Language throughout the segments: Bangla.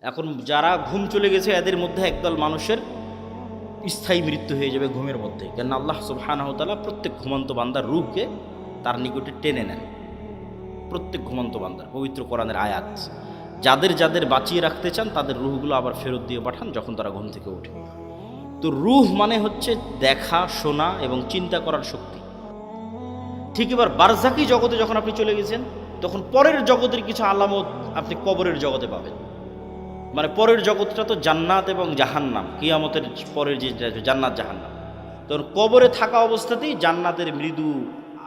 এখন যারা ঘুম চলে গেছে এদের মধ্যে একদল মানুষের স্থায়ী মৃত্যু হয়ে যাবে ঘুমের মধ্যে, কেন আল্লাহ সুবহানাহু ওয়া তাআলা প্রত্যেক ঘুমন্ত বান্দার রূহকে তার নিকটে টেনে নেন। প্রত্যেক ঘুমন্ত বান্দার পবিত্র কোরআনের আয়াত, যাদের যাদের বাঁচিয়ে রাখতে চান তাদের রূহগুলো আবার ফেরত দিয়ে পাঠান যখন তারা ঘুম থেকে ওঠে। তো রূহ মানে হচ্ছে দেখা, শোনা এবং চিন্তা করার শক্তি। ঠিক এবার বারজাকি জগতে যখন আপনি চলে গেছেন তখন পরের জগতের কিছু আলামত আপনি কবরের জগতে পাবেন। মানে পরের জগৎটা তো জান্নাত এবং জাহান্নাম, কিয়ামতের পরের যে জান্নাত জাহান্নাম, তখন কবরে থাকা অবস্থাতেই জান্নাতের মৃদু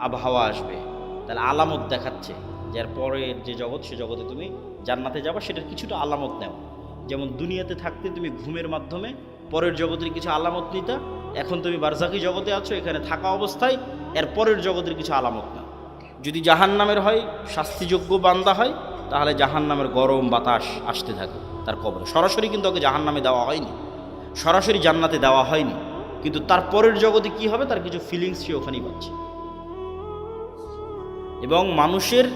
আবহাওয়া আসবে, তাহলে আলামত দেখাচ্ছে যে এর পরের যে জগৎ সে জগতে তুমি জান্নাতে যাবা, সেটার কিছুটা আলামত নেও। যেমন দুনিয়াতে থাকতে তুমি ঘুমের মাধ্যমে পরের জগতের কিছু আলামত নিতা, এখন তুমি বারজাকি জগতে আছো, এখানে থাকা অবস্থায় এর পরের জগতের কিছু আলামত নাও। যদি জাহান্নামের হয়, শাস্তিযোগ্য বান্দা হয়, তাহলে জাহান্নামের গরম বাতাস আসতে থাকে তার কবরে। সরাসরি কিন্তু ওকে জাহান্নামে দেওয়া হয়নি, সরাসরি জান্নাতে দেওয়া হয়নি, কিন্তু তার পরের জগতে কি হবে তার কিছু ফিলিংস সে ওখানেই পাচ্ছে। এবং মানুষের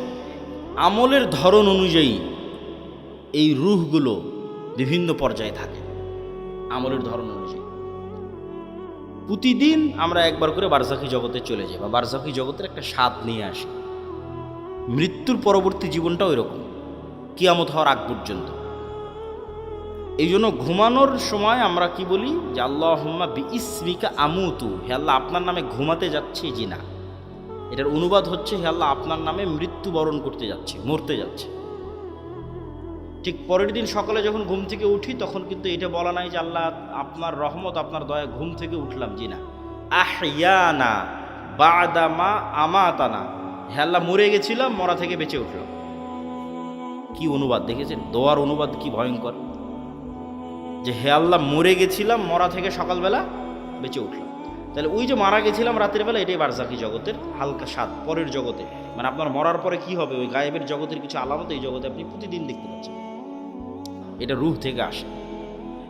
আমলের ধরন অনুযায়ী এই রূহগুলো বিভিন্ন পর্যায়ে থাকে, আমলের ধরন অনুযায়ী। প্রতিদিন আমরা একবার করে বারজাকি জগতে চলে যাই বা বারজাকি জগতের একটা স্বাদ নিয়ে আসি। মৃত্যুর পরবর্তী জীবনটাও এরকম, কিয়ামত হওয়ার আগ পর্যন্ত। এই জন্য ঘুমানোর সময় আমরা কি বলি যে আল্লাহুম্মা বিইসমিকা আমুতু, হে আল্লাহ আপনার নামে ঘুমাতে যাচ্ছি জিনা। এটার অনুবাদ হচ্ছে হে আল্লাহ আপনার নামে মৃত্যুবরণ করতে যাচ্ছি, মরতে যাচ্ছি। ঠিক পরের দিন সকালে যখন ঘুম থেকে উঠি তখন কিন্তু এটা বলা নাই যে আল্লাহ আপনার রহমত আপনার দয়া ঘুম থেকে উঠলাম, জি না, আহইয়ানা বাদামা আমাতানা, হে আল্লাহ মরে গেছিলাম, মরা থেকে বেঁচে উঠলাম। কি অনুবাদ দেখেছেন? দোয়ার অনুবাদ কি ভয়ঙ্কর, যে হে আল্লাহ মরে গেছিলাম, মরা থেকে সকালবেলা বেঁচে উঠলাম। তাহলে ওই যে মারা গেছিলাম রাতের বেলা, এটাই বারজাকি জগতের হালকা স্বাদ পরের জগতে। মানে আপনার মরার পরে কি হবে, ওই গায়েবের জগতের কিছু আলামত এই জগতে আপনি প্রতিদিন দেখতে পাচ্ছেন, এটা রূহ থেকে আসে।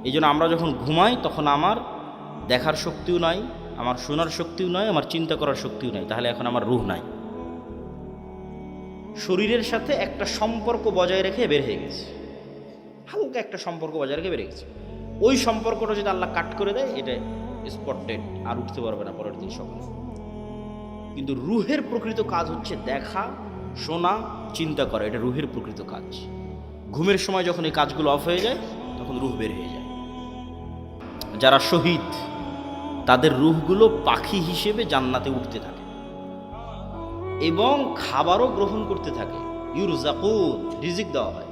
এই জন্য আমরা যখন ঘুমাই তখন আমার দেখার শক্তিও নাই, আমার শোনার শক্তিও নাই, আমার চিন্তা করার শক্তিও নাই, তাহলে এখন আমার রূহ নাই। শরীরের সাথে একটা সম্পর্ক বজায় রেখে বের হয়ে গেছে, হালকা একটা সম্পর্ক বজায় রেখে বের গেছে। ওই সম্পর্কটা যদি আল্লাহ কাট করে দেয়, এটা স্পটেড, আর উঠতে পারবে না পরের দিন সকালে। কিন্তু রুহের প্রকৃত কাজ হচ্ছে দেখা, শোনা, চিন্তা করা, এটা রুহের প্রকৃত কাজ। ঘুমের সময় যখন এই কাজগুলো অফ হয়ে যায় তখন রুহ বের হয়ে যায়। যারা শহীদ তাদের রুহগুলো পাখি হিসেবে জান্নাতে উঠতে থাকে এবং খাবারও গ্রহণ করতে থাকে, ইউরজাকুন, রিজিক দেওয়া হয়।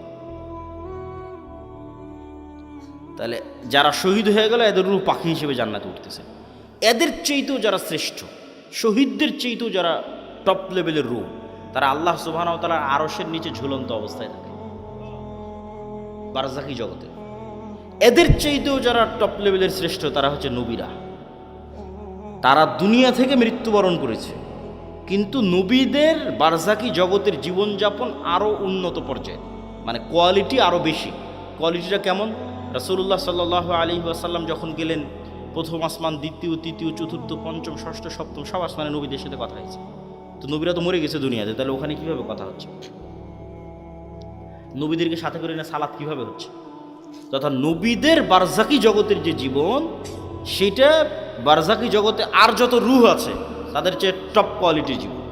তাহলে যারা শহীদ হয়ে গেল এদের রূহ পাখি হিসেবে জান্নাতে উঠতেছে। এদের চেয়েতেও যারা শ্রেষ্ঠ, শহীদদের চেয়েতেও যারা টপ লেভেলের রূহ, তারা আল্লাহ সুবহানাহু ওয়া তাআলার আরশের নিচে ঝুলন্ত অবস্থায় থাকে বারজাকি জগতে। এদের চেয়েতেও যারা টপ লেভেলের শ্রেষ্ঠ তারা হচ্ছে নবীরা। তারা দুনিয়া থেকে মৃত্যুবরণ করেছে, কিন্তু নবীদের বারজাকি জগতের জীবনযাপন আরও উন্নত পর্যায়ে, মানে কোয়ালিটি আরও বেশি। কোয়ালিটিটা কেমন? রাসূলুল্লাহ সাল্লাল্লাহু আলাইহি ওয়াসাল্লাম যখন গেলেন প্রথম আসমান, দ্বিতীয়, তৃতীয়, চতুর্থ, পঞ্চম, ষষ্ঠ, সপ্তম সব আসমানে নবীদের সাথে কথা হয়েছে। তো নবীরা তো মরে গেছে দুনিয়াতে, তাহলে ওখানে কিভাবে কথা হচ্ছে? নবীদেরকে সাথে করে না সালাত কিভাবে হচ্ছে? তথা নবীদের বারজাকি জগতের যে জীবন, সেটা বারজাকি জগতে আর যত রূহ আছে তাদের চেয়ে টপ কোয়ালিটির জীবন,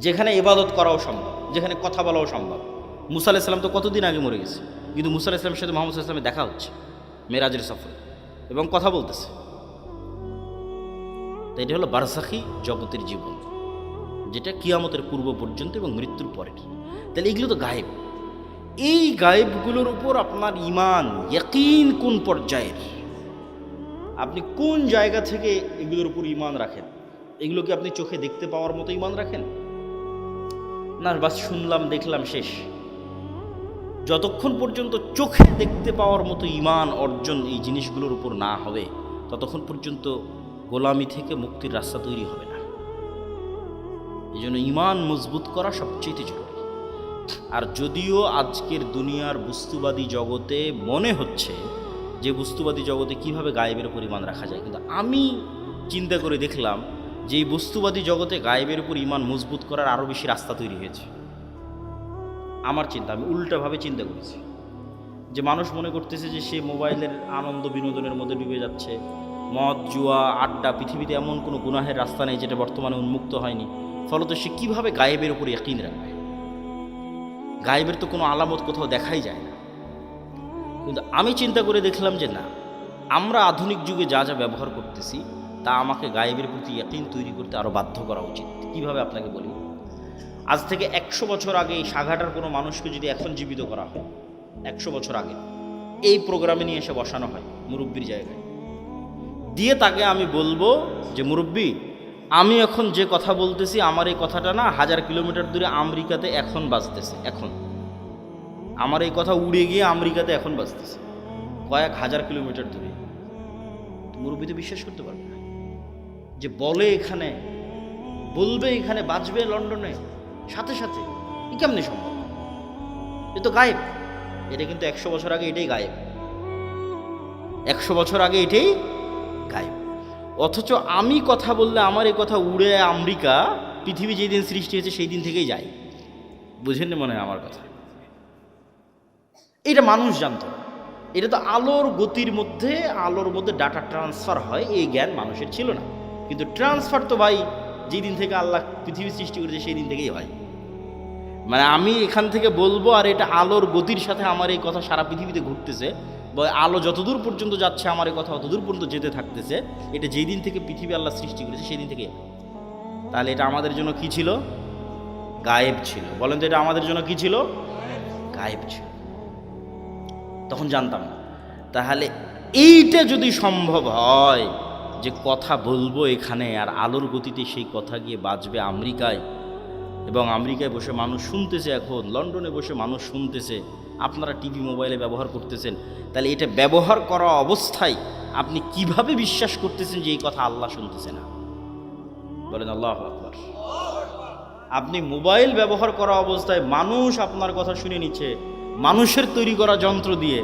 যেখানে ইবাদত করাও সম্ভব, যেখানে কথা বলাও সম্ভব। মুসা আলাইহিস সালাম তো কতদিন আগে মরে গেছে, কিন্তু মুসা আলাইহিস সালামের সাথে মুহাম্মদ সাল্লাল্লাহু আলাইহি ওয়াসাল্লামের দেখা হচ্ছে মেরাজের সফরে এবং কথা বলতেছে। তাই এটা হলো বারজাকি জগতের জীবন, যেটা কিয়ামতের পূর্ব পর্যন্ত এবং মৃত্যুর পরের। তাহলে এগুলো তো গায়েব। এই গায়েবগুলোর উপর আপনার ঈমান, ইয়াকিন কোন পর্যায়ের, আপনি কোন জায়গা থেকে এগুলোর উপর ঈমান রাখেন? এগুলো কি আপনি চোখে দেখতে পাওয়ার মতো ঈমান রাখেন, না বাস শুনলাম দেখলাম শেষ? যতক্ষণ পর্যন্ত চোখে দেখতে পাওয়ার মতো ঈমান অর্জন এই জিনিসগুলোর উপর না হবে, ততক্ষণ পর্যন্ত গোলামি থেকে মুক্তির রাস্তা তৈরি হবে না। এই জন্য ঈমান মজবুত করা সবচেয়ে জরুরি। আর যদিও আজকের দুনিয়ার বস্তুবাদী জগতে মনে হচ্ছে যে বস্তুবাদী জগতে কিভাবে গায়েবের উপর ঈমান রাখা যায়, কিন্তু আমি চিন্তা করে দেখলাম যে এই বস্তুবাদী জগতে গায়েবের উপর ঈমান মজবুত করার আরও বেশি রাস্তা তৈরি হয়েছে। আমার চিন্তা, আমি উল্টাভাবে চিন্তা করেছি যে মানুষ মনে করতেছে যে সে মোবাইলের আনন্দ বিনোদনের মধ্যে ডুবে যাচ্ছে, মদ জুয়া আড্ডা, পৃথিবীতে এমন কোনো গুনাহের রাস্তা নেই যেটা বর্তমানে উন্মুক্ত হয়নি, ফলত সে কীভাবে গায়েবের উপর ইয়াকিন রাখবে? গায়েবের তো কোনো আলামত কোথাও দেখাই যায় না। কিন্তু আমি চিন্তা করে দেখলাম যে না, আমরা আধুনিক যুগে যা যা ব্যবহার করতেছি তা আমাকে গায়েবের প্রতি ইয়াকিন তৈরি করতে আরও বাধ্য করা উচিত। কীভাবে আপনাকে বলি, আজ থেকে 100 বছর আগে এই সাঘাটার কোনো মানুষকে যদি এখন জীবিত করা হয়, 100 বছর আগে এই প্রোগ্রামে নিয়ে এসে বসানো হয় মুরব্বির জায়গায়, দিয়ে তাকে আমি বলবো যে মুরব্বি, আমি এখন যে কথা বলতেছি আমার এই কথাটা না 1000 কিলোমিটার দূরে আমেরিকাতে এখন বাজতেছে, এখন আমার এই কথা উড়ে গিয়ে আমেরিকাতে এখন বাজতেছে, কয়েক হাজার কিলোমিটার দূরে। মুরব্বি তো বিশ্বাস করতে পারবে না যে বলে এখানে বলবে এখানে বাজবে লন্ডনে সাথে সাথে, এ কেমনি সম্ভব? এ তো গায়েব। এটা কিন্তু 100 বছর আগে এটাই গায়েব, 100 বছর আগে এটাই গায়েব। অথচ আমি কথা বললে আমার এই কথা উড়ে আমেরিকা, পৃথিবী যেই দিন সৃষ্টি হয়েছে সেই দিন থেকেই যায়। বুঝেন মনে হয় আমার কথা? এটা মানুষ জানত না। এটা তো আলোর গতির মধ্যে, আলোর মধ্যে ডাটা ট্রান্সফার হয়, এই জ্ঞান মানুষের ছিল না। কিন্তু ট্রান্সফার তো ভাই যেই দিন থেকে আল্লাহ পৃথিবী সৃষ্টি করেছে সেই দিন থেকেই হয়। মানে আমি এখান থেকে বলবো আর এটা আলোর গতির সাথে আমার এই কথা সারা পৃথিবীতে ঘুরতেছে, বা আলো যতদূর পর্যন্ত যাচ্ছে আমার এই কথা অতদূর পর্যন্ত যেতে থাকতেছে। এটা যেই দিন থেকে পৃথিবী আল্লাহ সৃষ্টি করেছে সেই দিন থেকেই। তাহলে এটা আমাদের জন্য কি ছিল? গায়েব ছিল। বলেন তো এটা আমাদের জন্য কি ছিল? গায়েব ছিল। তখন জানতাম না। তাহলে এইটা যদি সম্ভব হয় যে কথা বলবো এখানে আর আলোর গতিতে সেই কথা গিয়ে বাজবে আমেরিকায়, এবং আমেরিকায় বসে মানুষ শুনতেছে, এখন লন্ডনে বসে মানুষ শুনতেছে, আপনারা টিভি মোবাইলে ব্যবহার করতেছেন, তাহলে এটা ব্যবহার করা অবস্থায় আপনি কিভাবে বিশ্বাস করতেছেন যে এই কথা আল্লাহ শুনতেছে না? বলেন আল্লাহু আকবার। আপনি মোবাইল ব্যবহার করা অবস্থায় মানুষ আপনার কথা শুনে নিচ্ছে মানুষের তৈরি করা যন্ত্র দিয়ে,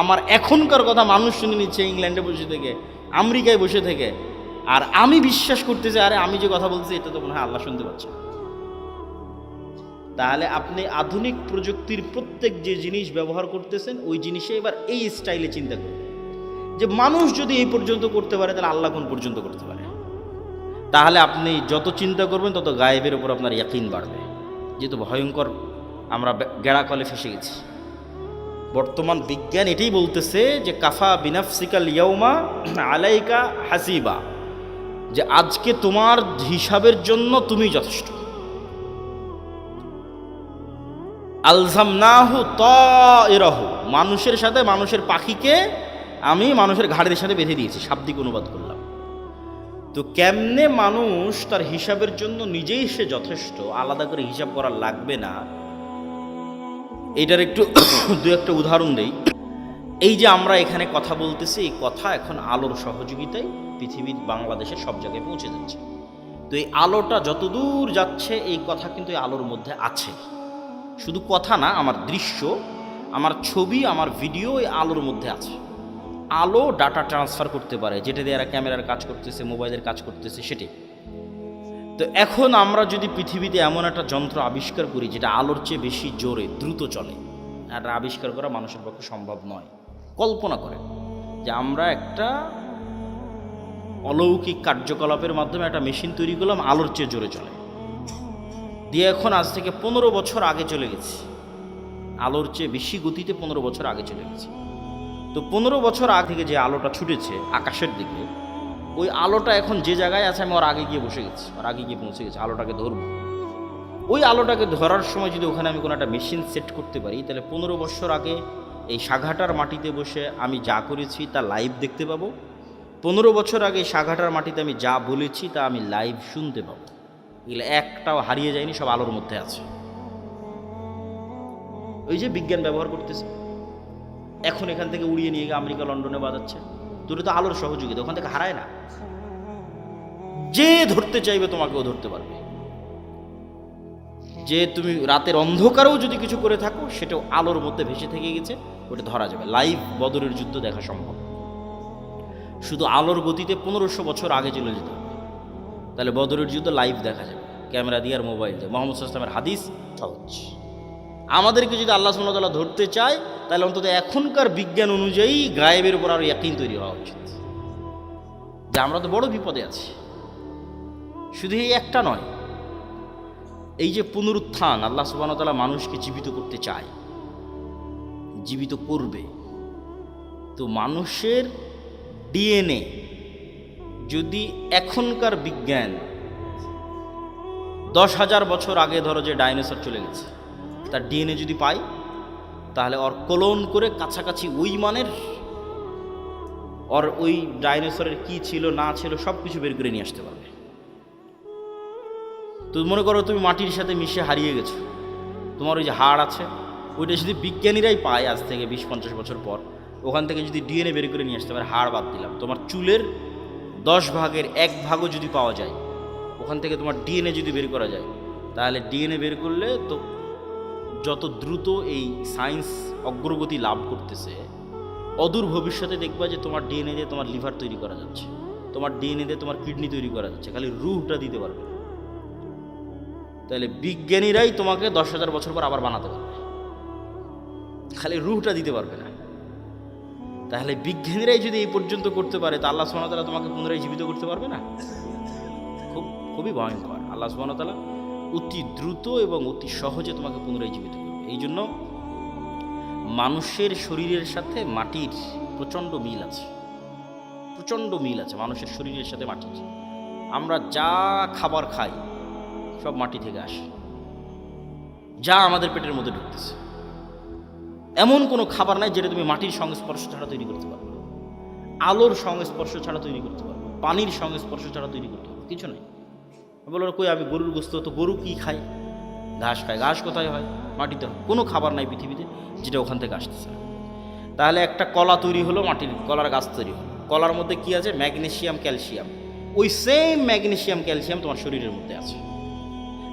আমার এখনকার কথা মানুষ শুনে নিচ্ছে ইংল্যান্ডে বসে থেকে, আমেরিকায় বসে থেকে, আর আমি বিশ্বাস করতেছি আরে আমি যে কথা বলছি এটা তো মনে হয় আল্লাহ শুনতে পাচ্ছে। তাহলে আপনি আধুনিক প্রযুক্তির প্রত্যেক যে জিনিস ব্যবহার করতেছেন ওই জিনিসে এবার এই স্টাইলে চিন্তা করুন যে মানুষ যদি এই পর্যন্ত করতে পারে তাহলে আল্লাহ কোন পর্যন্ত করতে পারে। তাহলে আপনি যত চিন্তা করবেন তত গায়েবের উপর আপনার ইয়াকিন বাড়বে। যেহেতু ভয়ঙ্কর আমরা গেড়াকলে ফেসে গেছি। বর্তমান বিজ্ঞান এটাই বলতেছে যে কাফা বিনাফসিকাল ইয়াউমা আলাইকা হাসিবা, যে আজকে তোমার হিসাবের জন্য তুমি যথেষ্ট। আলজামনাহু তায়রাহু, মানুষের সাথে মানুষের পাখিকে আমি মানুষের ঘাড়ের সাথে বেঁধে দিয়েছি, শাব্দিক অনুবাদ করলাম। তো কেমনে মানুষ তার হিসাবের জন্য নিজেই সে যথেষ্ট, আলাদা করে হিসাব করা লাগবে না, এটার একটু দু একটা উদাহরণ দেই। এই যে আমরা এখানে কথা বলতেছি, এই কথা এখন আলোর সহযোগিতায় পৃথিবীর বাংলাদেশের সব জায়গায় পৌঁছে যাচ্ছে। তো এই আলোটা যতদূর যাচ্ছে এই কথা কিন্তু এই আলোর মধ্যে আছে। শুধু কথা না, আমার দৃশ্য, আমার ছবি, আমার ভিডিও এই আলোর মধ্যে আছে। আলো ডাটা ট্রান্সফার করতে পারে, যেটা দিয়ে এরা ক্যামেরার কাজ করতেছে, মোবাইলের কাজ করতেছে, সেটাই। তো এখন আমরা যদি পৃথিবীতে এমন একটা যন্ত্র আবিষ্কার করি যেটা আলোর চেয়ে বেশি জোরে দ্রুত চলে, এটা আবিষ্কার করা মানুষের পক্ষে সম্ভব নয়। কল্পনা করেন যে আমরা একটা অলৌকিক কার্যকলাপের মাধ্যমে একটা মেশিন তৈরি করলাম আলোর চেয়ে জোরে চলে, দিয়ে এখন আজ থেকে 15 বছর আগে চলে গেছি, আলোর চেয়ে বেশি গতিতে 15 বছর আগে চলে গেছি। তো 15 বছর আগে থেকে যে আলোটা ছুটেছে আকাশের দিকে, ওই আলোটা এখন যে জায়গায় আছে আমি ওর আগে গিয়ে বসে গেছি, ওর আগে গিয়ে পৌঁছে গেছি, আলোটাকে ধরব। ওই আলোটাকে ধরার সময় যদি ওখানে আমি কোনো একটা মেশিন সেট করতে পারি, তাহলে 15 বছর আগে এই সাঘাটার মাটিতে বসে আমি যা করেছি তা লাইভ দেখতে পাবো। 15 বছর আগে সাঘাটার মাটিতে আমি যা বলেছি তা আমি লাইভ শুনতে পাবো। এগুলো একটাও হারিয়ে যায়নি, সব আলোর মধ্যে আছে। ওই যে বিজ্ঞান ব্যবহার করতেছে, এখন এখান থেকে উড়িয়ে নিয়ে গিয়ে আমেরিকা লন্ডনে বাজাচ্ছে, দুটো তো আলোর সহযোগিতা, ওখান থেকে হারায় না। যে ধরতে চাইবে তোমাকেও ধরতে পারবে। যে তুমি রাতের অন্ধকারেও যদি কিছু করে থাকো সেটাও আলোর মধ্যে ভেসে থেকে গেছে, ওটা ধরা যাবে। লাইভ বদরের যুদ্ধ দেখা সম্ভব। শুধু আলোর গতিতে 1500 বছর আগে চলে যেতে হবে, তাহলে বদরের যুদ্ধ লাইভ দেখা যাবে ক্যামেরা দিয়ে আর মোবাইল দিয়ে। মুহাম্মদ সাল্লাল্লাহু আলাইহি ওয়াসাল্লামের হাদিস সহজ। আমাদেরকে যদি আল্লাহ সুবহানাহু ওয়া তাআলা ধরতে চায়, তাহলে অন্তত এখনকার বিজ্ঞান অনুযায়ী গায়েবের উপর আরও ইয়াকিন তৈরি হওয়া উচিত যে আমরা তো বড় বিপদে আছি। শুধু এই একটা নয়, এই যে পুনরুত্থান, আল্লাহ সুবহানাহু ওয়া তাআলা মানুষকে জীবিত করতে চায়, জীবিত করবে। তো মানুষের ডিএনএ যদি এখনকার বিজ্ঞান 10,000 বছর আগে ধরো যে ডাইনোসর চলে গেছে, তার ডিএনএ যদি পাই, তাহলে ওর ক্লোন করে কাছাকাছি ওই মানের ওর ওই ডাইনোসরের কি ছিল না ছিল সব কিছু বের করে নিয়ে আসতে পারবে। তো মনে করো তুমি মাটির সাথে মিশে হারিয়ে গেছো, তোমার ওই যে হাড় আছে, ওইটা যদি বিজ্ঞানীরাই পায় আজ থেকে 20-50 বছর পর, ওখান থেকে যদি ডিএনএ বের করে নিয়ে আসতে পারে, হাড় বাদ দিলাম, তোমার চুলের 10 ভাগের 1 ভাগও যদি পাওয়া যায়, ওখান থেকে তোমার ডিএনএ যদি বের করা যায়, তাহলে ডিএনএ বের করলে তো যত দ্রুত এই সায়েন্স অগ্রগতি লাভ করতেছে, অদূর ভবিষ্যতে দেখবা যে তোমার ডিএনএ দিয়ে তোমার লিভার তৈরি করা যাচ্ছে, তোমার ডিএনএ দিয়ে তোমার কিডনি তৈরি করা যাচ্ছে, খালি রুহটা দিতে পারবে। তাহলে বিজ্ঞানীরাই তোমাকে 10,000 বছর পর আবার বানাতে পারবে, খালি রুহটা দিতে পারবে না। তাহলে বিজ্ঞানীরাই যদি এই পর্যন্ত করতে পারে, তা আল্লাহ সুবহানাহু ওয়া তাআলা তোমাকে পুনরায় জীবিত করতে পারবে না? খুবই ভয়ঙ্কর। আল্লাহ সুবহানাহু ওয়া তাআলা অতি দ্রুত এবং অতি সহজে তোমাকে পুনরায় জীবিত করবে। এই জন্য মানুষের শরীরের সাথে মাটির প্রচণ্ড মিল আছে, প্রচণ্ড মিল আছে মানুষের শরীরের সাথে মাটির। আমরা যা খাবার খাই সব মাটি থেকে আসে, যা আমাদের পেটের মধ্যে ঢুকতেছে, এমন কোনো খাবার নাই যেটা তুমি মাটির সংস্পর্শ ছাড়া তৈরি করতে পারবে, আলোর সংস্পর্শ ছাড়া তৈরি করতে পারবে, পানির সংস্পর্শ ছাড়া তৈরি করতে পারবে, কিছু নেই। বলো কই আমি গরুর গোস্ত, তো গরু কি খায়? ঘাস খায়। ঘাস কোথায় হয়? মাটিতে হয়। কোনো খাবার নাই পৃথিবীতে যেটা ওখান থেকে আসতেছে। তাহলে একটা কলা তৈরি হলো, মাটির কলার গাছ তৈরি হলো, কলার মধ্যে কি আছে? Magnesium, calcium. ওই সেম ম্যাগনেসিয়াম ক্যালসিয়াম তোমার শরীরের মধ্যে আছে।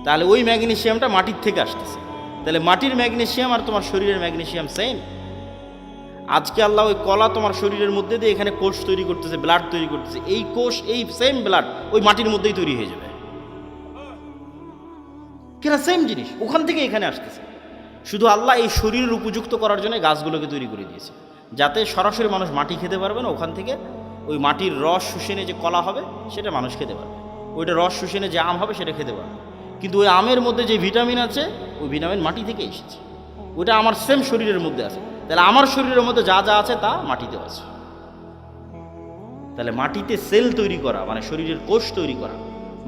তাহলে ওই ম্যাগনেসিয়ামটা মাটির থেকে আসতেছে। তাহলে মাটির ম্যাগনেসিয়াম আর তোমার শরীরের ম্যাগনেসিয়াম সেম। আজকে আল্লাহ ওই কলা তোমার শরীরের মধ্যে দিয়ে এখানে কোষ তৈরি করতেছে, ব্লাড তৈরি করতেছে, এই কোষ এই সেম ব্লাড ওই মাটির মধ্যেই তৈরি হয়ে যাবে। কিনা সেম জিনিস ওখান থেকে এখানে আসতেছে। শুধু আল্লাহ এই শরীরের উপযুক্ত করার জন্য গাছগুলোকে তৈরি করে দিয়েছে, যাতে সরাসরি মানুষ মাটি খেতে পারবে না, ওখান থেকে ওই মাটির রস শুষেনে যে কলা হবে সেটা মানুষ খেতে পারবে, ওইটা রস শুষেনে যে আম হবে সেটা খেতে পারবে। কিন্তু ওই আমের মধ্যে যে ভিটামিন আছে ওই ভিটামিন মাটি থেকে এসেছে, ওইটা আমার সেম শরীরের মধ্যে আছে। তাহলে আমার শরীরের মধ্যে যা যা আছে তা মাটিতে আছে। তাহলে মাটিতে সেল তৈরি করা মানে শরীরের কোষ তৈরি করা,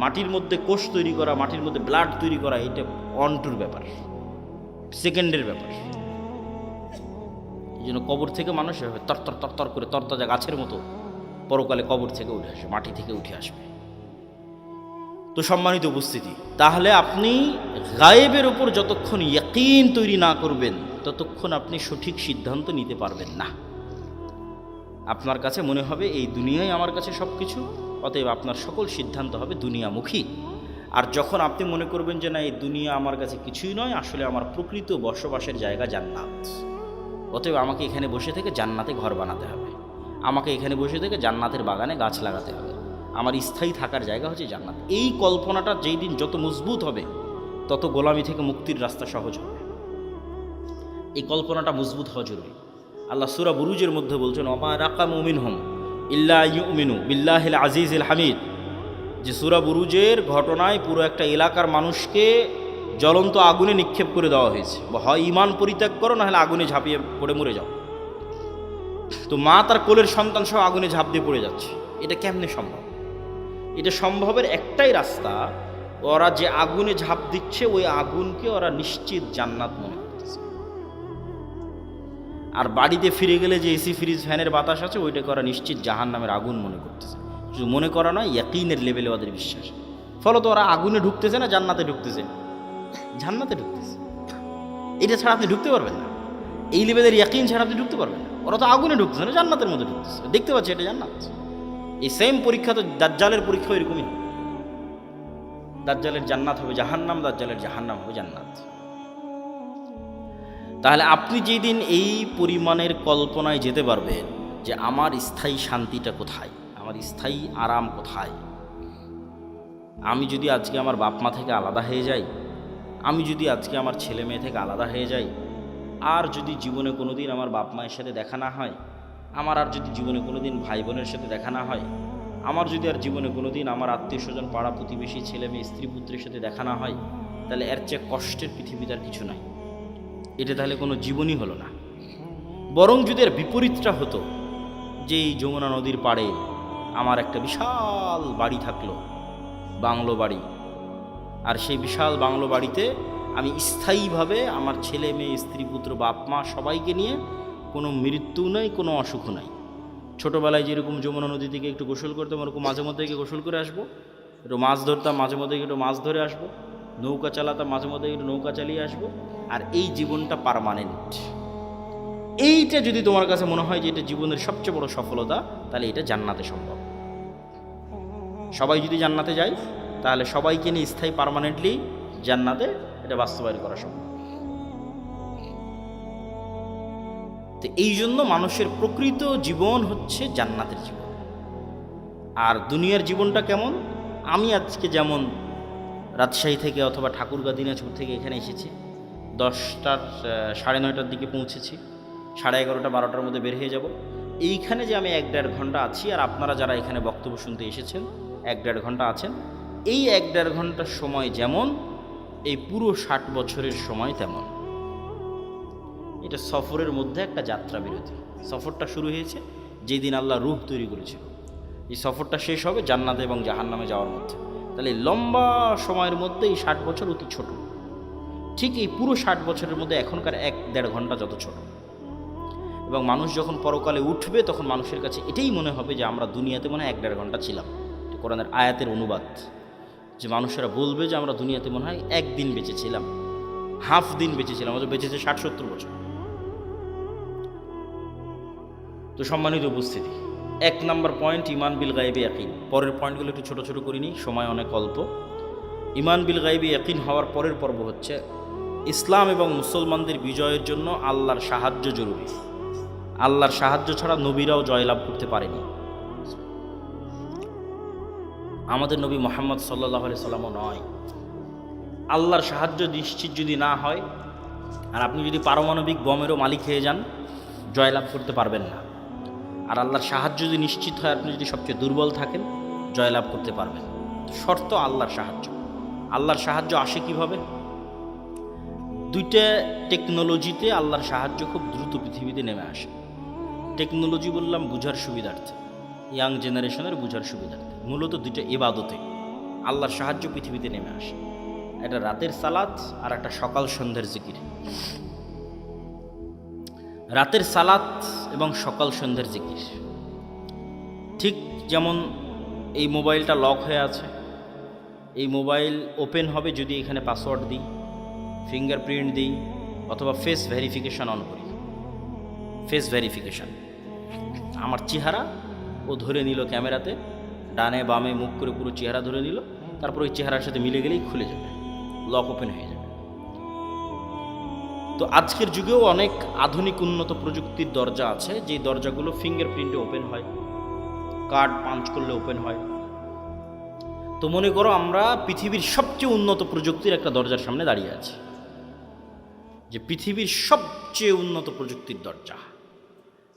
মাটির মধ্যে কোষ তৈরি করা, মাটির মধ্যে ব্লাড তৈরি করা, এটা অনটুর ব্যাপার, সেকেন্ডের ব্যাপার। এই জন্য কবর থেকে মানুষ তরতর তরতর করে তরতাজা গাছের মতো পরকালে কবর থেকে উঠে আসবে, মাটি থেকে উঠে আসবে। তো সম্মানিত উপস্থিতি, তাহলে আপনি গায়েবের উপর যতক্ষণ ইয়াকিন তৈরি না করবেন ততক্ষণ আপনি সঠিক সিদ্ধান্ত নিতে পারবেন না। আপনার কাছে মনে হবে এই দুনিয়ায় আমার কাছে সব কিছু, অতএব আপনার সকল সিদ্ধান্ত হবে দুনিয়ামুখী। আর যখন আপনি মনে করবেন যে না এই দুনিয়া আমার কাছে কিছুই নয়, আসলে আমার প্রকৃত বসবাসের জায়গা জান্নাত, অতএব আমাকে এখানে বসে থেকে জান্নাতে ঘর বানাতে হবে, আমাকে এখানে বসে থেকে জান্নাতের বাগানে গাছ লাগাতে হবে, আমার স্থায়ী থাকার জায়গা হচ্ছে জান্নাত। এই কল্পনাটা যেই দিন যত মজবুত হবে তত গোলামি থেকে মুক্তির রাস্তা সহজ হবে। এই কল্পনাটা মজবুত হওয়া জরুরি। আল্লাহ সূরা বুরুজের মধ্যে বলছেন ওমা রাকামু মিনহুম ইল্লা ইউমিনু বিল্লাহিল আজিজিল হামিদ, যে সূরা বুরুজের ঘটনায় পুরো একটা এলাকার মানুষকে জ্বলন্ত আগুনে নিক্ষেপ করে দেওয়া হয়েছে, হয় ঈমান পরিত্যাগ করো না হলে আগুনে ঝাঁপিয়ে পড়ে মরে যাও। তো মা তার কোলের সন্তান সহ আগুনে ঝাঁপ দিয়ে পড়ে যাচ্ছে। এটা কেমনে সম্ভব? এটা সম্ভবের একটাই রাস্তা, ওরা যে আগুনে ঝাঁপ দিচ্ছে ওই আগুনকে ওরা নিশ্চিত জান্নাত মনে করতেছে, আর বাড়িতে ফিরে গেলে যে এসি ফ্রিজ ফ্যানের বাতাস আছে ওইটাকে ওরা নিশ্চিত জাহান্নামের আগুন মনে করতেছে। শুধু মনে করা নয়, ইয়াকিনের লেভেলে ওদের বিশ্বাস। ফলত ওরা আগুনে ঢুকতেছে না, জান্নাতে ঢুকতেছে, জান্নাতে ঢুকতেছে। এটা ছাড়া আপনি ঢুকতে পারবেন না, এই লেভেলের ইয়াকিন ছাড়া আপনি ঢুকতে পারবেন না। ওরা তো আগুনে ঢুকতেছে না, জান্নাতের মধ্যে ঢুকতেছে, দেখতে পাচ্ছে এটা জান্নাত। এই সেম পরীক্ষা তো দাজ্জালের পরীক্ষা এরকমই হবে। দাজ্জালের জান্নাত হবে জাহান্নাম, দাজ্জালের জাহান্নাম হবে জান্নাত। তাহলে আপনি যেদিন এই পরিমাণের কল্পনায় যেতে পারবেন যে আমার স্থায়ী শান্তিটা কোথায়, আমার স্থায়ী আরাম কোথায়, আমি যদি আজকে আমার বাপ মা থেকে আলাদা হয়ে যাই, আমি যদি আজকে আমার ছেলে মেয়ে থেকে আলাদা হয়ে যাই, আর যদি জীবনে কোনো দিন আমার বাপ মায়ের সাথে দেখা না হয়, আমার আর যদি জীবনে কোনো দিন ভাই বোনের সাথে দেখা না হয়, আমার যদি আর জীবনে কোনো দিন আমার আত্মীয় স্বজন, পাড়া প্রতিবেশী, ছেলে মেয়ে, স্ত্রী পুত্রের সাথে দেখা না হয়, তাহলে এর চেয়ে কষ্টের পৃথিবীতে আর কিছু নাই। এটা তাহলে কোনো জীবনই হলো না। বরং যদি এর বিপরীতটা হতো, যে এই যমুনা নদীর পাড়ে আমার একটা বিশাল বাড়ি থাকলো, বাংলো বাড়ি, আর সেই বিশাল বাংলো বাড়িতে আমি স্থায়ীভাবে আমার ছেলে মেয়ে, স্ত্রী পুত্র, বাপ মা সবাইকে নিয়ে, কোনো মৃত্যু নাই, কোনো অসুখ নাই। ছোটোবেলায় যেরকম যমুনা নদী থেকে একটু গোসল করতাম, ওরকম মাঝে মধ্যে গিয়ে গোসল করে আসবো, একটু মাছ ধরতাম, মাঝে মধ্যে একটু মাছ ধরে আসবো, নৌকা চালাতাম, মাঝে মধ্যে একটু নৌকা চালিয়ে আসবো, আর এই জীবনটা পার্মানেন্ট। এইটা যদি তোমার কাছে মনে হয় যে এটা জীবনের সবচেয়ে বড় সফলতা, তাহলে এটা জান্নাতে সম্ভব। সবাই যদি জান্নাতে যায়, তাহলে সবাইকে নিয়ে স্থায়ী পার্মানেন্টলি জান্নাতে এটা বাস্তবায়ন করা সম্ভব। তো এই জন্য মানুষের প্রকৃত জীবন হচ্ছে জান্নাতের জীবন। আর দুনিয়ার জীবনটা কেমন? আমি আজকে যেমন রাজশাহী থেকে অথবা ঠাকুরগাঁ দিনাজপুর থেকে এখানে এসেছি, 10টার 9:30 দিকে পৌঁছেছি, 11:30 12টার মধ্যে বের হয়ে যাব। এইখানে যে আমি 1-1.5 ঘন্টা আছি, আর আপনারা যারা এখানে বক্তব্য শুনতে এসেছেন 1-1.5 ঘন্টা আছেন, এই 1-1.5 ঘন্টার সময় যেমন, এই পুরো 60 বছরের সময় তেমন। এটা সফরের মধ্যে একটা যাত্রা বিরতি। সফরটা শুরু হয়েছে যেদিন আল্লাহ রূহ তৈরি করেছিল, এই সফরটা শেষ হবে জান্নাতে এবং জাহান্নামে যাওয়ার মধ্যে। তাহলে লম্বা সময়ের মধ্যে এই 60 বছর অতি ছোট। ঠিক এই পুরো 60 বছরের মধ্যে এখনকার 1-1.5 ঘন্টা যত ছোট। এবং মানুষ যখন পরকালে উঠবে, তখন মানুষের কাছে এটাই মনে হবে যে আমরা দুনিয়াতে মনে হয় 1-1.5 ঘন্টা ছিলাম। কোরআনের আয়াতের অনুবাদ, যে মানুষেরা বলবে যে আমরা দুনিয়াতে মনে হয় 1 দিন বেঁচেছিলাম, হাফ দিন বেঁচেছিলাম, অথচ বেঁচেছে 60-70 বছর। তো সম্মানিত উপস্থিতি, 1 নম্বর পয়েন্ট ঈমান বিল গায়বি ইয়াকিন। পরের পয়েন্টগুলো একটু ছোট ছোট করিনি, সময় অনেক অল্প। ঈমান বিল গায়বি ইয়াকিন হওয়ার পরের পর্ব হচ্ছে ইসলাম এবং মুসলমানদের বিজয়ের জন্য আল্লাহর সাহায্য জরুরি। আল্লাহর সাহায্য ছাড়া নবীরাও জয়লাভ করতে পারেনি। আমাদের নবী মুহাম্মদ সাল্লাল্লাহু আলাইহি সাল্লামও নয়। আল্লাহর সাহায্য নিশ্চিত যদি না হয়, আর আপনি যদি পারমাণবিক বমেরও মালিক হয়ে যান, জয়লাভ করতে পারবেন না। আর আল্লাহর সাহায্য যদি নিশ্চিত হয়, আপনি যদি সবচেয়ে দুর্বল থাকেন, জয়লাভ করতে পারবেন। শর্ত আল্লাহর সাহায্য। আল্লাহর সাহায্য আসে কিভাবে? 2টা টেকনোলজিতে আল্লাহর সাহায্য খুব দ্রুত পৃথিবীতে নেমে আসে। টেকনোলজি বললাম বুঝার সুবিধার্থে, ইয়াং জেনারেশনের বুঝার সুবিধার্থে। মূলত 2টা ইবাদতে আল্লাহর সাহায্য পৃথিবীতে নেমে আসে। একটা রাতের সালাত আর একটা সকাল সন্ধ্যার জিকির। রাতের সালাত এবং সকাল সন্ধ্যার জিকির। ঠিক যেমন এই মোবাইলটা লক হয়ে আছে, এই মোবাইল ওপেন হবে যদি এখানে পাসওয়ার্ড দিই, ফিঙ্গারপ্রিন্ট দিই, অথবা ফেস ভেরিফিকেশান অন করি। ফেস ভেরিফিকেশান, আমার চেহারা ও ধরে নিল ক্যামেরাতে, ডানে বামে মুখ করে পুরো চেহারা ধরে নিল, তারপর ওই চেহারার সাথে মিলে গেলেই খুলে যাবে, লক ওপেন হয়ে যাবে। তো আজকের যুগেও অনেক আধুনিক উন্নত প্রযুক্তির দরজা আছে, যেই দরজাগুলো ফিঙ্গারপ্রিন্টে ওপেন হয়, কার্ড পাঞ্চ করলে ওপেন হয়। তো মনে করো আমরা পৃথিবীর সবচেয়ে উন্নত প্রযুক্তির একটা দরজার সামনে দাঁড়িয়ে আছি, যে পৃথিবীর সবচেয়ে উন্নত প্রযুক্তির দরজা,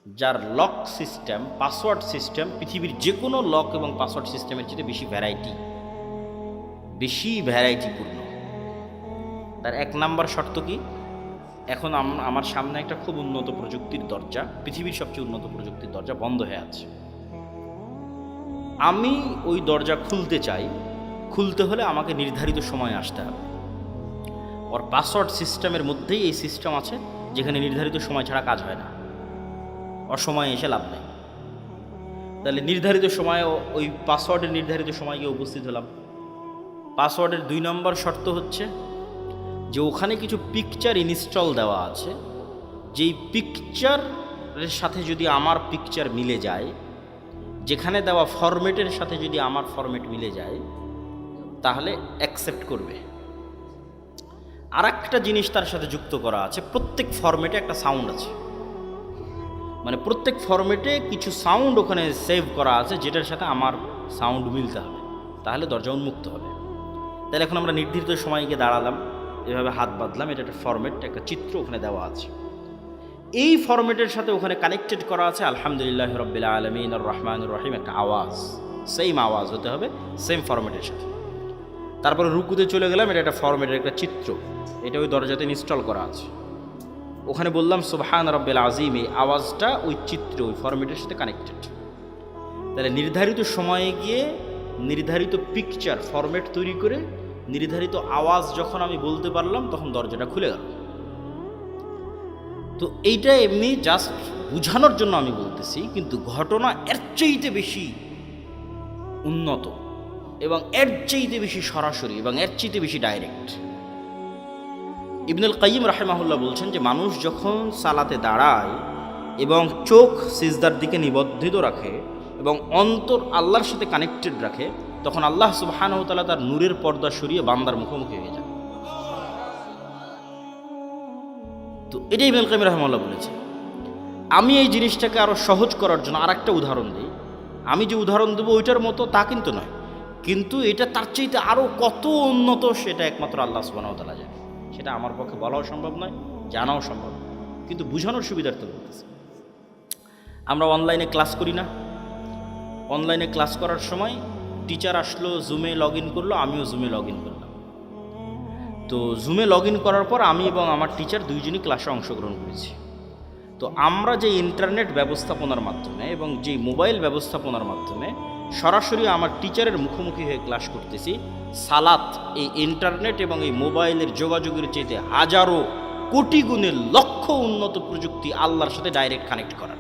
যার লক সিস্টেম, পাসওয়ার্ড সিস্টেম পৃথিবীর যে কোনো লক এবং পাসওয়ার্ড সিস্টেমের চেয়ে বেশি ভ্যারাইটিপূর্ণ। তার 1 নাম্বার শর্ত কি? এখন আমার সামনে একটা খুব উন্নত প্রযুক্তির দরজা, পৃথিবীর সবচেয়ে উন্নত প্রযুক্তির দরজা বন্ধ হয়ে আছে। আমি ওই দরজা খুলতে চাই, খুলতে হলে আমাকে নির্ধারিত সময়ে আসতে হবে। ওর পাসওয়ার্ড সিস্টেমের মধ্যেই এই সিস্টেম আছে, যেখানে নির্ধারিত সময় ছাড়া কাজ হয় না, অসময়ে এসে লাভ নেই। তাহলে নির্ধারিত সময়ে ওই পাসওয়ার্ডের নির্ধারিত সময় গিয়ে উপস্থিত হলাম। পাসওয়ার্ডের 2 নম্বর শর্ত হচ্ছে যে ওখানে কিছু পিকচার ইনস্টল দেওয়া আছে, যেই পিকচারের সাথে যদি আমার পিকচার মিলে যায়, যেখানে দেওয়া ফরম্যাটের সাথে যদি আমার ফরম্যাট মিলে যায়, তাহলে অ্যাকসেপ্ট করবে। আর একটা জিনিস তার সাথে যুক্ত করা আছে, প্রত্যেক ফরম্যাটে একটা সাউন্ড আছে, মানে প্রত্যেক ফরম্যাটে কিছু সাউন্ড ওখানে সেভ করা আছে, যেটার সাথে আমার সাউন্ড মিলতে হবে, তাহলে দরজা উন্মুক্ত হবে। তাহলে এখন আমরা নির্ধারিত সময় গিয়ে দাঁড়ালাম, এভাবে হাত বাঁধলাম, এটা একটা ফরম্যাট, একটা চিত্র ওখানে দেওয়া আছে। এই ফরম্যাটের সাথে ওখানে কানেক্টেড করা আছে আলহামদুলিল্লাহ রাব্বিল আলামিন আর রহমানুর রহিম, একটা আওয়াজ, সেম আওয়াজ হতে হবে, সেম ফরম্যাটের সাথে। তারপরে রুকুতে চলে গেলাম, এটা একটা ফরম্যাটের একটা চিত্র, এটা ওই দরজাতে ইনস্টল করা আছে। ওখানে বললাম সুবহান রাব্বিল আযীম, এই আওয়াজটা ওই চিত্র, ওই ফরম্যাটের সাথে কানেক্টেড। তাহলে নির্ধারিত সময়ে গিয়ে নির্ধারিত পিকচার ফরম্যাট তৈরি করে নির্ধারিত আওয়াজ যখন আমি বলতে পারলাম, তখন দরজাটা খুলে গেল। তো এইটা এমনি জাস্ট বোঝানোর জন্য আমি বলতেছি, কিন্তু ঘটনা এর চাইতে বেশি উন্নত এবং এর চাইতে বেশি সরাসরি এবং এর চাইতে বেশি ডাইরেক্ট। ইবনুল কাইয়িম রাহিমাহুল্লাহ বলছেন যে মানুষ যখন সালাতে দাঁড়ায় এবং চোখ সিজদার দিকে নিবদ্ধিত রাখে এবং অন্তর আল্লাহর সাথে কানেক্টেড রাখে, তখন আল্লাহ সুবহানাহু ওয়া তাআলা তার নূরের পর্দা সরিয়ে বান্দার মুখোমুখি হয়ে যায়। তো এটাই ইবনুল কাইয়িম রাহিমাহুল্লাহ বলেছে। আমি এই জিনিসটাকে আরও সহজ করার জন্য আর একটা উদাহরণ দিই। আমি যে উদাহরণ দেবো ওইটার মতো তা কিন্তু নয়, কিন্তু এটা তার চাইতে আরও কত উন্নত সেটা একমাত্র আল্লাহ সুবহানাহু ওয়া তাআলা জানে। সেটা আমার পক্ষে বলাও সম্ভব নয়, জানাও সম্ভব নয়, কিন্তু বোঝানোর সুবিধার্থে বলতেছি। আমরা অনলাইনে ক্লাস করি না? অনলাইনে ক্লাস করার সময় টিচার আসলো, জুমে লগ ইন করলো, আমিও জুমে লগ ইন করলাম। তো জুমে লগ ইন করার পর আমি এবং আমার টিচার দুইজনই ক্লাসে অংশগ্রহণ করেছি। তো আমরা যে ইন্টারনেট ব্যবস্থাপনার মাধ্যমে এবং যে মোবাইল ব্যবস্থাপনার মাধ্যমে সরাসরি আমার টিচারের মুখোমুখি হয়ে ক্লাস করতেছি, সালাত এই ইন্টারনেট এবং এই মোবাইলের যোগাযোগের চাইতে হাজারো কোটি গুণের লক্ষ উন্নত প্রযুক্তি আল্লাহর সাথে ডাইরেক্ট কানেক্ট করার।